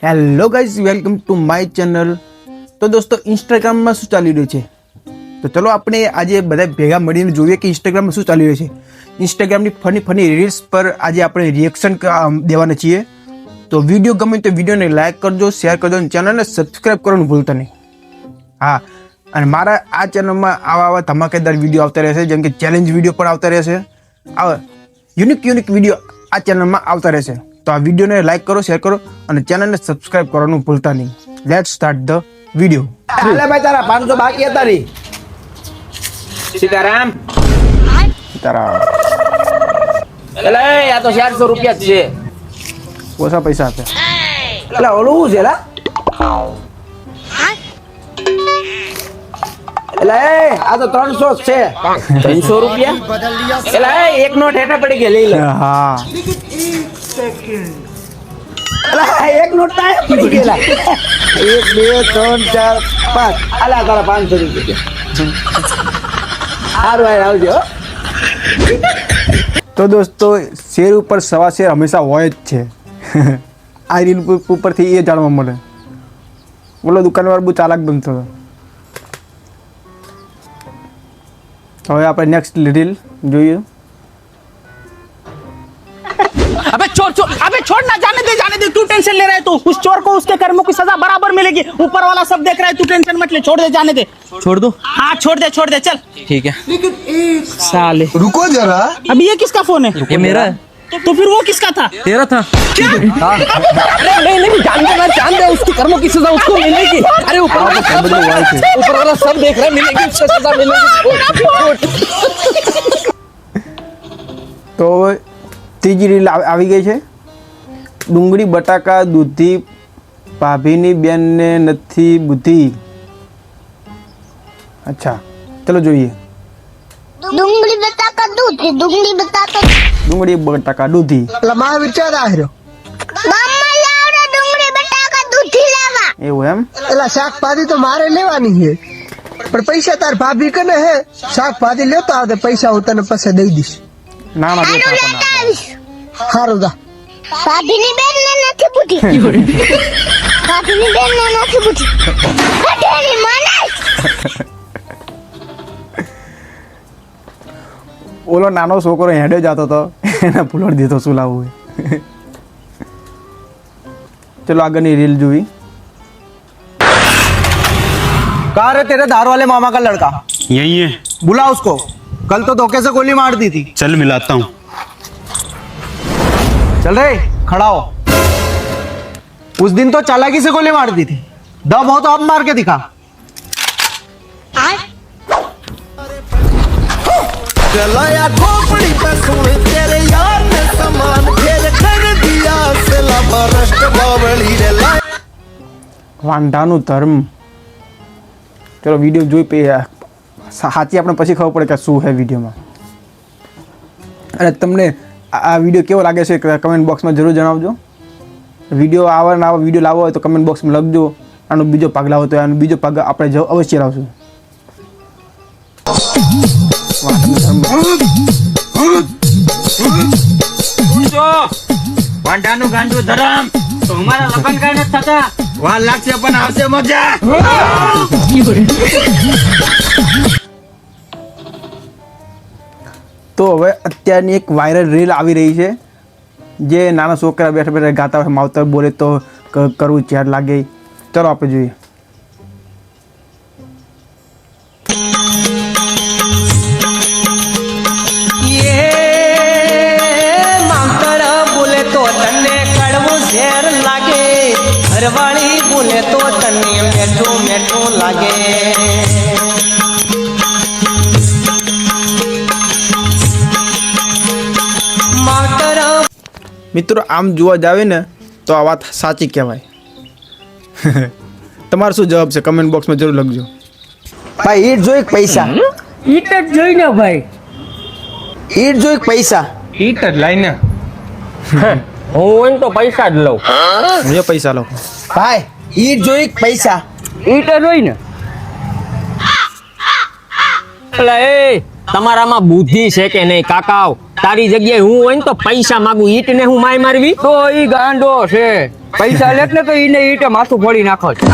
Hello guys, welcome to my channel. તો દોસ્તો, ઇન્સ્ટાગ્રામમાં શું ચાલી રહ્યું છે? તો ચલો આપણે આજે બધા ભેગા મળીને જોઈએ કે ઇન્સ્ટાગ્રામમાં શું ચાલી રહ્યું છે। ઇન્સ્ટાગ્રામની ફની રીલ્સ પર આજે આપણે રિએક્શન દેવાના છીએ। તો વિડીયો ગમે તો વિડીયોને લાઇક કરજો, શેર કરજો અને ચેનલને સબસ્ક્રાઈબ કરવાનું ભૂલતા નહીં। હા, અને મારા આ ચેનલમાં આવા ધમાકેદાર વિડીયો આવતા રહેશે, જેમ કે ચેલેન્જ વિડીયો પણ આવતા રહેશે। આવા યુનિક વિડીયો આ ચેનલમાં આવતા રહેશે। તો આ વિડીયોને લાઈક કરો, શેર કરો અને ચેનલને સબસ્ક્રાઇબ કરવાનું ભૂલતા નહીં। Let's start the video. હાલે ભાઈ, તારા 500 બાકી હતા રી। સીતારામ એલા, આ તો 400 રૂપિયા જ છે। ઓછા પૈસા આપે એલા ઓલું શું છે એલા? એલા આ તો 300 જ છે। 300 રૂપિયા? એલા એક નોટ હેઠા પડી ગઈ, લઈ લે। હા, એલા એક નોટ તાય પડી ગયેલા। 1 2 3 4 5 આલા તારા 500 રૂપિયા। હારું ભાઈ, આવજો હો। તો દોસ્તો, શેર ઉપર સવા શેર હંમેશા હોય જ છે। આ રીલ ઉપરથી એ જાણવા મળે। બોલો, દુકાનવાળો બહુ ચાલાક બનતો હતો। હવે આપણે નેક્સ્ટ રીલ જોઈએ। अबे छोड़ ना, जाने दे, तू टेंशन ले रहा है। तू उस चोर को उसके कर्मों की सजा बराबर मिलेगी। ऊपर वाला सब देख रहा है, तू टेंशन मत ले, छोड़ दे, जाने दे। छोड़ दो? हाँ, छोड़ दे, चल। ठीक है। साले रुको जरा। अभी ये किसका फोन है? ये मेरा है। तो फिर वो किसका था? तेरा था। अरे नहीं, जान दे, उसके कर्मों की सजा उसको मिलेगी। अरे ऊपर वाला सब देख रहा है, मिलेगी उसको सजा मिलेगी। તો ત્રીજી રીલ આવી ગઈ છે। ડુંગળી બટાકા દૂધી, ભાભીની બેનને નથી બુદ્ધિ। અચ્છા, ચલો જોઈએ। ડુંગળી બટાકા દૂધી, ડુંગળી બટાકા ડુંગળી બટાકા દૂધી એટલે મારો વિચાર આવ્યો। ગામમાં લાવડે ડુંગળી બટાકા દૂધી લાવા। એવું એમ? એટલે શાકભાજી તો મારે લેવાની છે, પણ પૈસા તાર ભાભી કને હે। શાકભાજી લેતો આવતે, પૈસા હું તને પછી દઈ દઈશ। ના ના, આનું લેતા આવીશ। સારું જા। ભાભીની બેનને નથી બુદ્ધિ, ભાભીની બેનને નથી બુદ્ધિ, હટેલી મને। ઓલો નાનો છોકરો હેડે જતો હતો, એને ફૂલડ દીધો શું લાવવું હોય। ચલો આગળની રીલ જોઈ। कहाँ है तेरे दारू वाले मामा का लड़का? यही है। बुला उसको। कल तो धोखे से गोली मार दी थी। चल मिलाता हूँ। चल रे, खड़ा हो। उस दिन तो चालाकी से गोली मार दी थी, दम हो तो अब मार के दिखा। चलाया खोपड़ी पे सुन तेरे यार ने समान फेर कर दिया सेला बरस्ट बावली रे ला। વાંઢાનું ધર્મ। ચલો વિડીયો જોઈ પછી સાચી આપણે પછી ખબર પડે કે શું છે વિડીયોમાં। અને તમને આ વિડીયો કેવો લાગે છે કમેન્ટ બોક્સમાં જરૂર જણાવજો। વિડીયો આવા નવા વિડીયો લાવવો હોય તો કમેન્ટ બોક્સમાં લખજો। આનો બીજો ભાગ લાવો તો આનો બીજો ભાગ આપણે અવશ્ય લાવશું। વાંઢાનું ગાંડું ધરમ તો અમારા લગન કઈ નથી થતા। वहां लाख से अपन आपसे मजा। તો હવે અત્યારની એક વાયરલ રીલ આવી રહી છે, જે નાના છોકરા બેઠા બેઠા ગાતા હોય, માવતર બોલે તો કરવું ઝેર લાગે। ચલો આપણે જોઈએ। બોલે તો તને કડવું ઝેર લાગે, ઘરવાળી બોલે તો તને મેઠું લાગે। મિત્રો, આમ જોવા જાવે ને તો આ વાત સાચી કહેવાય। તમારો શું જવાબ છે કમેન્ટ બોક્સમાં જરૂર લખજો। भाई ईट जो एक पैसा, ઈટ જ જોઈને ભાઈ, ईट जो एक पैसा। ईट लाइन હું તો પૈસા જ લઉં। મુझे પૈસા લો। भाई ईट जो एक पैसा। ઈટ જ હોય ને। એટલે એ તમારામાં બુદ્ધિ છે કે નહીં કાકાઓ? તારી જગ્યાએ હું હોય ને તો પૈસા માંગુ, ઈટ ને હું માય મારવી? તો ઈ ગાંડો છે, પૈસા લે ને તો ઈને ઈટે માથું ફોડી નાખો છો.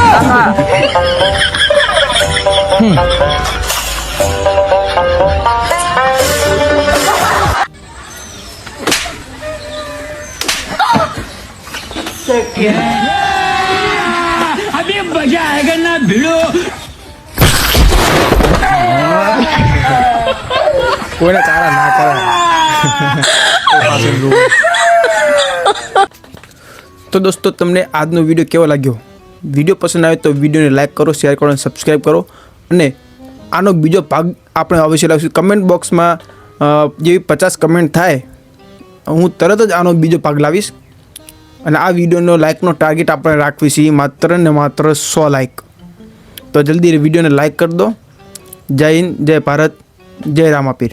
કોઈને કાળા ના કરે. તો દોસ્તો તમને આજનો વિડીયો કેવો લાગ્યો? વિડીયો પસંદ આવે તો વિડીયોને લાઈક કરો, શેર કરો અને સબસ્ક્રાઈબ કરો. અને આનો બીજો ભાગ આપણે અવશ્ય લાવીશું. કમેન્ટ બોક્સમાં જેવી 50 કમેન્ટ થાય હું તરત જ આનો બીજો ભાગ લાવીશ. અને આ વિડીયોનો લાઇકનો ટાર્ગેટ આપણે રાખવી છે માત્ર ને માત્ર 100 લાઇક. તો જલ્દી વિડીયોને લાઇક કરી દો. જય હિન્દ, જય ભારત, જય રામાપીર.